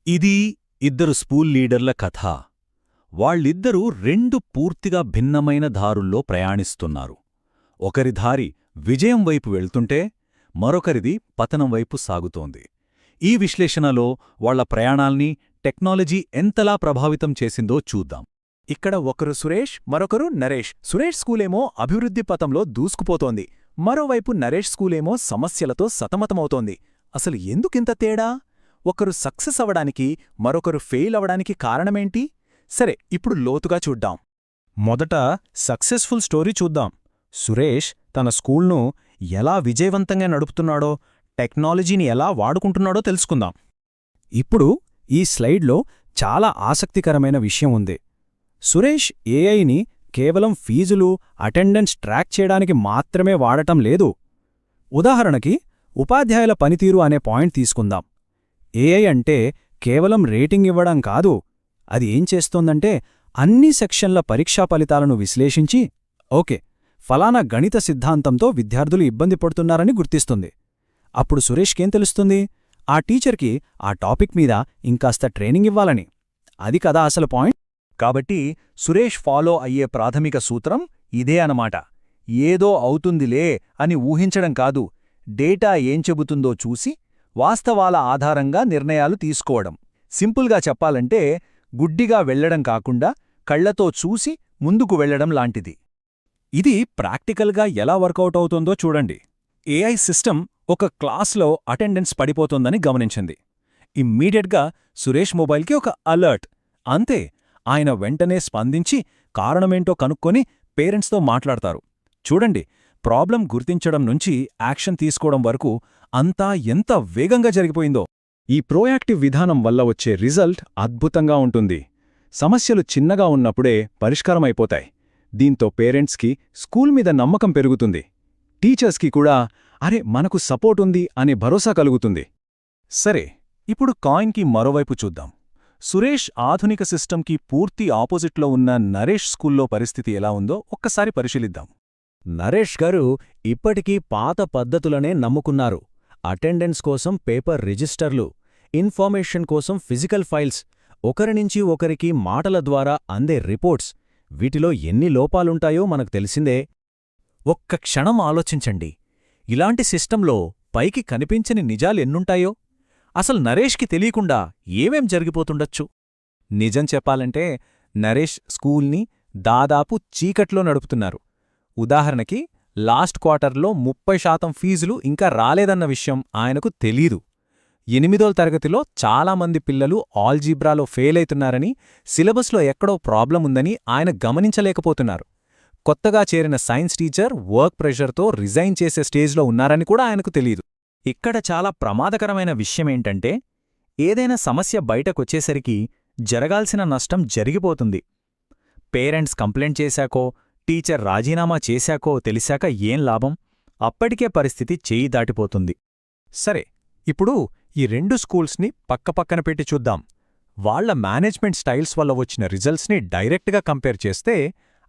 ఇది ఇద్దరు స్కూల్ లీడర్ల కథ. వాళ్ళిద్దరూ రెండు పూర్తిగా భిన్నమైన దారుల్లో ప్రయాణిస్తున్నారు. ఒకరి దారి విజయం వైపు వెళ్తుంటే మరొకరిది పతనం వైపు సాగుతోంది. ఈ విశ్లేషణలో వాళ్ల ప్రయాణాల్ని టెక్నాలజీ ఎంతలా ప్రభావితం చేసిందో చూద్దాం. ఇక్కడ ఒకరు సురేష్, మరొకరు నరేష్. సురేష్ స్కూలేమో అభివృద్ధి పథంలో దూసుకుపోతోంది. మరోవైపు నరేష్ స్కూలేమో సమస్యలతో సతమతమవుతోంది. అసలు ఎందుకింత తేడా? ఒకరు సక్సెస్ అవడానికి, మరొకరు ఫెయిల్ అవడానికి కారణమేంటి? సరే, ఇప్పుడు లోతుగా చూడ్డాం. మొదట సక్సెస్ఫుల్ స్టోరీ చూద్దాం. సురేష్ తన స్కూల్ను ఎలా విజయవంతంగా నడుపుతున్నాడో, టెక్నాలజీని ఎలా వాడుకుంటున్నాడో తెలుసుకుందాం. ఇప్పుడు ఈ స్లైడ్లో చాలా ఆసక్తికరమైన విషయం ఉంది. సురేష్ ఏఐని కేవలం ఫీజులు, అటెండెన్స్ ట్రాక్ చేయడానికి మాత్రమే వాడటం లేదు. ఉదాహరణకి ఉపాధ్యాయుల పనితీరు అనే పాయింట్ తీసుకుందాం. ఏఐ అంటే కేవలం రేటింగ్ ఇవ్వడం కాదు. అది ఏం చేస్తోందంటే అన్ని సెక్షన్ల పరీక్షా ఫలితాలను విశ్లేషించి ఓకే, ఫలానా గణిత సిద్ధాంతంతో విద్యార్థులు ఇబ్బంది పడుతున్నారని గుర్తిస్తుంది. అప్పుడు సురేష్కేం తెలుస్తుంది? ఆ టీచర్కి ఆ టాపిక్ మీద ఇంకాస్త ట్రైనింగ్ ఇవ్వాలని. అది కదా అసలు పాయింట్. కాబట్టి సురేష్ ఫాలో అయ్యే ప్రాథమిక సూత్రం ఇదే అనమాట. ఏదో అవుతుందిలే అని ఊహించడం కాదు, డేటా ఏం చెబుతుందో చూసి వాస్తవాల ఆధారంగా నిర్ణయాలు తీసుకోవడం. సింపుల్గా చెప్పాలంటే గుడ్డిగా వెళ్లడం కాకుండా కళ్లతో చూసి ముందుకు వెళ్లడం లాంటిది. ఇది ప్రాక్టికల్గా ఎలా వర్కౌట్ అవుతుందో చూడండి. ఏఐ సిస్టమ్ ఒక క్లాస్లో అటెండెన్స్ పడిపోతోందని గమనించింది. ఇమ్మీడియట్గా సురేష్ మొబైల్కి ఒక అలర్ట్. అంతే, ఆయన వెంటనే స్పందించి కారణమేంటో కనుక్కొని పేరెంట్స్తో మాట్లాడతారు. చూడండి, ప్రాబ్లం గుర్తించడం నుంచి యాక్షన్ తీసుకోవడం వరకు అంతా ఎంత వేగంగా జరిగిపోయిందో. ఈ ప్రోయాక్టివ్ విధానం వల్ల వచ్చే రిజల్ట్ అద్భుతంగా ఉంటుంది. సమస్యలు చిన్నగా ఉన్నప్పుడే పరిష్కారమైపోతాయి. దీంతో పేరెంట్స్కి స్కూల్ మీద నమ్మకం పెరుగుతుంది. టీచర్స్కి కూడా అరే, మనకు సపోర్ట్ ఉంది అనే భరోసా కలుగుతుంది. సరే, ఇప్పుడు కాయిన్కి మరోవైపు చూద్దాం. సురేష్ ఆధునిక సిస్టంకి పూర్తి ఆపోజిట్లో ఉన్న నరేష్ స్కూల్లో పరిస్థితి ఎలా ఉందో ఒక్కసారి పరిశీలిద్దాం. నరేష్ గారు ఇప్పటికీ పాత పద్ధతులనే నమ్ముకున్నారు. అటెండెన్స్ కోసం పేపర్ రిజిస్టర్లు, ఇన్ఫర్మేషన్ కోసం ఫిజికల్ ఫైల్స్, ఒకరినుంచి ఒకరికి మాటల ద్వారా అందే రిపోర్ట్స్. వీటిలో ఎన్ని లోపాలుంటాయో మనకు తెలిసిందే. ఒక్క క్షణం ఆలోచించండి. ఇలాంటి సిస్టంలో పైకి కనిపించని నిజాలెన్నుంటాయో. అసలు నరేష్కి తెలియకుండా ఏమేం జరిగిపోతుండొచ్చు? నిజం చెప్పాలంటే నరేష్ స్కూల్ని దాదాపు చీకట్లో నడుపుతున్నారు. ఉదాహరణకి లాస్ట్ క్వార్టర్లో 30% ఫీజులు ఇంకా రాలేదన్న విషయం ఆయనకు తెలీదు. 8వ తరగతిలో చాలామంది పిల్లలు ఆల్జీబ్రాలో ఫెయిల్ అవుతున్నారని, సిలబస్లో ఎక్కడో ప్రాబ్లం ఉందని ఆయన గమనించలేకపోతున్నారు. కొత్తగా చేరిన సైన్స్ టీచర్ వర్క్ ప్రెషర్తో రిజైన్ చేసే స్టేజ్లో ఉన్నారని కూడా ఆయనకు తెలీదు. ఇక్కడ చాలా ప్రమాదకరమైన విషయమేంటంటే ఏదైనా సమస్య బయటకొచ్చేసరికి జరగాల్సిన నష్టం జరిగిపోతుంది. పేరెంట్స్ కంప్లైంట్ చేశాకో, టీచర్ రాజీనామా చేశాకో తెలిసాక ఏం లాభం? అప్పటికే పరిస్థితి చేయి దాటిపోతుంది. సరే, ఇప్పుడు ఈ రెండు స్కూల్స్ని పక్కపక్కన పెట్టి చూద్దాం. వాళ్ల మేనేజ్మెంట్ స్టైల్స్ వల్ల వచ్చిన రిజల్ట్స్ని డైరెక్ట్గా కంపేర్ చేస్తే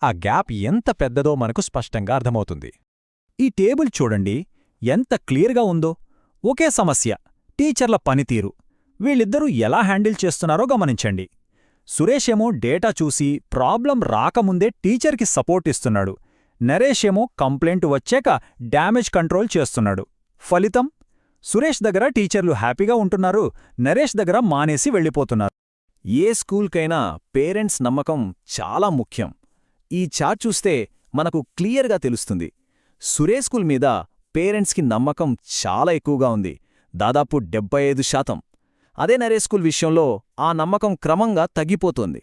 ఆ గ్యాప్ ఎంత పెద్దదో మనకు స్పష్టంగా అర్థమవుతుంది. ఈ టేబుల్ చూడండి, ఎంత క్లియర్గా ఉందో. ఒకే సమస్య, టీచర్ల పనితీరు. వీళ్ళిద్దరూ ఎలా హ్యాండిల్ చేస్తున్నారో గమనించండి. సురేషేమో డేటా చూసి ప్రాబ్లం రాకముందే టీచర్కి సపోర్ట్ ఇస్తున్నాడు. నరేషేమో కంప్లైంట్ వచ్చాక డ్యామేజ్ కంట్రోల్ చేస్తున్నాడు. ఫలితం? సురేష్ దగ్గర టీచర్లు హ్యాపీగా ఉంటున్నారు, నరేష్ దగ్గర మానేసి వెళ్ళిపోతున్నారు. ఏ స్కూల్కైనా పేరెంట్స్ నమ్మకం చాలా ముఖ్యం. ఈ చార్ట్ చూస్తే మనకు క్లియర్గా తెలుస్తుంది. సురేష్ స్కూల్ మీద పేరెంట్స్కి నమ్మకం చాలా ఎక్కువగా ఉంది, దాదాపు 75%. అదే నరేష్ స్కూల్ విషయంలో ఆ నమ్మకం క్రమంగా తగ్గిపోతోంది.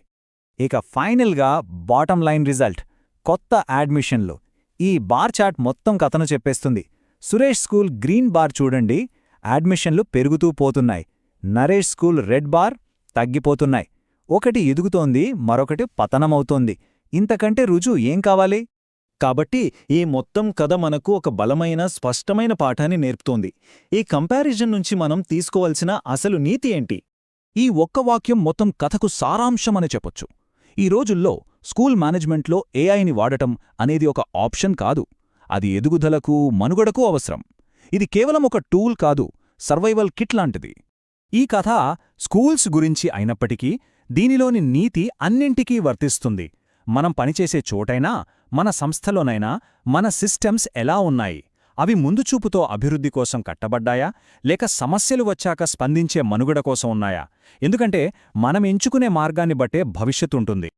ఇక ఫైనల్గా బాటమ్ లైన్ రిజల్ట్, కొత్త అడ్మిషన్లు. ఈ బార్ చార్ట్ మొత్తం కథను చెప్పేస్తుంది. సురేష్ స్కూల్ గ్రీన్ బార్ చూడండి, అడ్మిషన్లు పెరుగుతూ పోతున్నాయి. నరేష్ స్కూల్ రెడ్ బార్ తగ్గిపోతున్నాయి. ఒకటి ఎదుగుతోంది, మరొకటి పతనమవుతోంది. ఇంతకంటే రుజువు ఏం కావాలి? కాబట్టి ఈ మొత్తం కథ మనకు ఒక బలమైన, స్పష్టమైన పాఠాన్ని నేర్పుతోంది. ఈ కంపారిజన్ నుంచి మనం తీసుకోవాల్సిన అసలు నీతి ఏంటి? ఈ ఒక్క వాక్యం మొత్తం కథకు సారాంశమని చెప్పొచ్చు. ఈ రోజుల్లో స్కూల్ మేనేజ్మెంట్లో ఏఐని వాడటం అనేది ఒక ఆప్షన్ కాదు, అది ఎదుగుదలకు, మనుగడకు అవసరం. ఇది కేవలం ఒక టూల్ కాదు, సర్వైవల్ కిట్ లాంటిది. ఈ కథ స్కూల్స్ గురించి అయినప్పటికీ దీనిలోని నీతి అన్నింటికీ వర్తిస్తుంది. మనం పనిచేసే చోటైనా, మన సంస్థలోనైనా మన సిస్టమ్స్ ఎలా ఉన్నాయి? అవి ముందుచూపుతో అభివృద్ధి కోసం కట్టబడ్డాయా, లేక సమస్యలు వచ్చాక స్పందించే మనుగడ కోసం ఉన్నాయా? ఎందుకంటే మనం ఎంచుకునే మార్గాన్ని బట్టే భవిష్యత్తుంటుంది.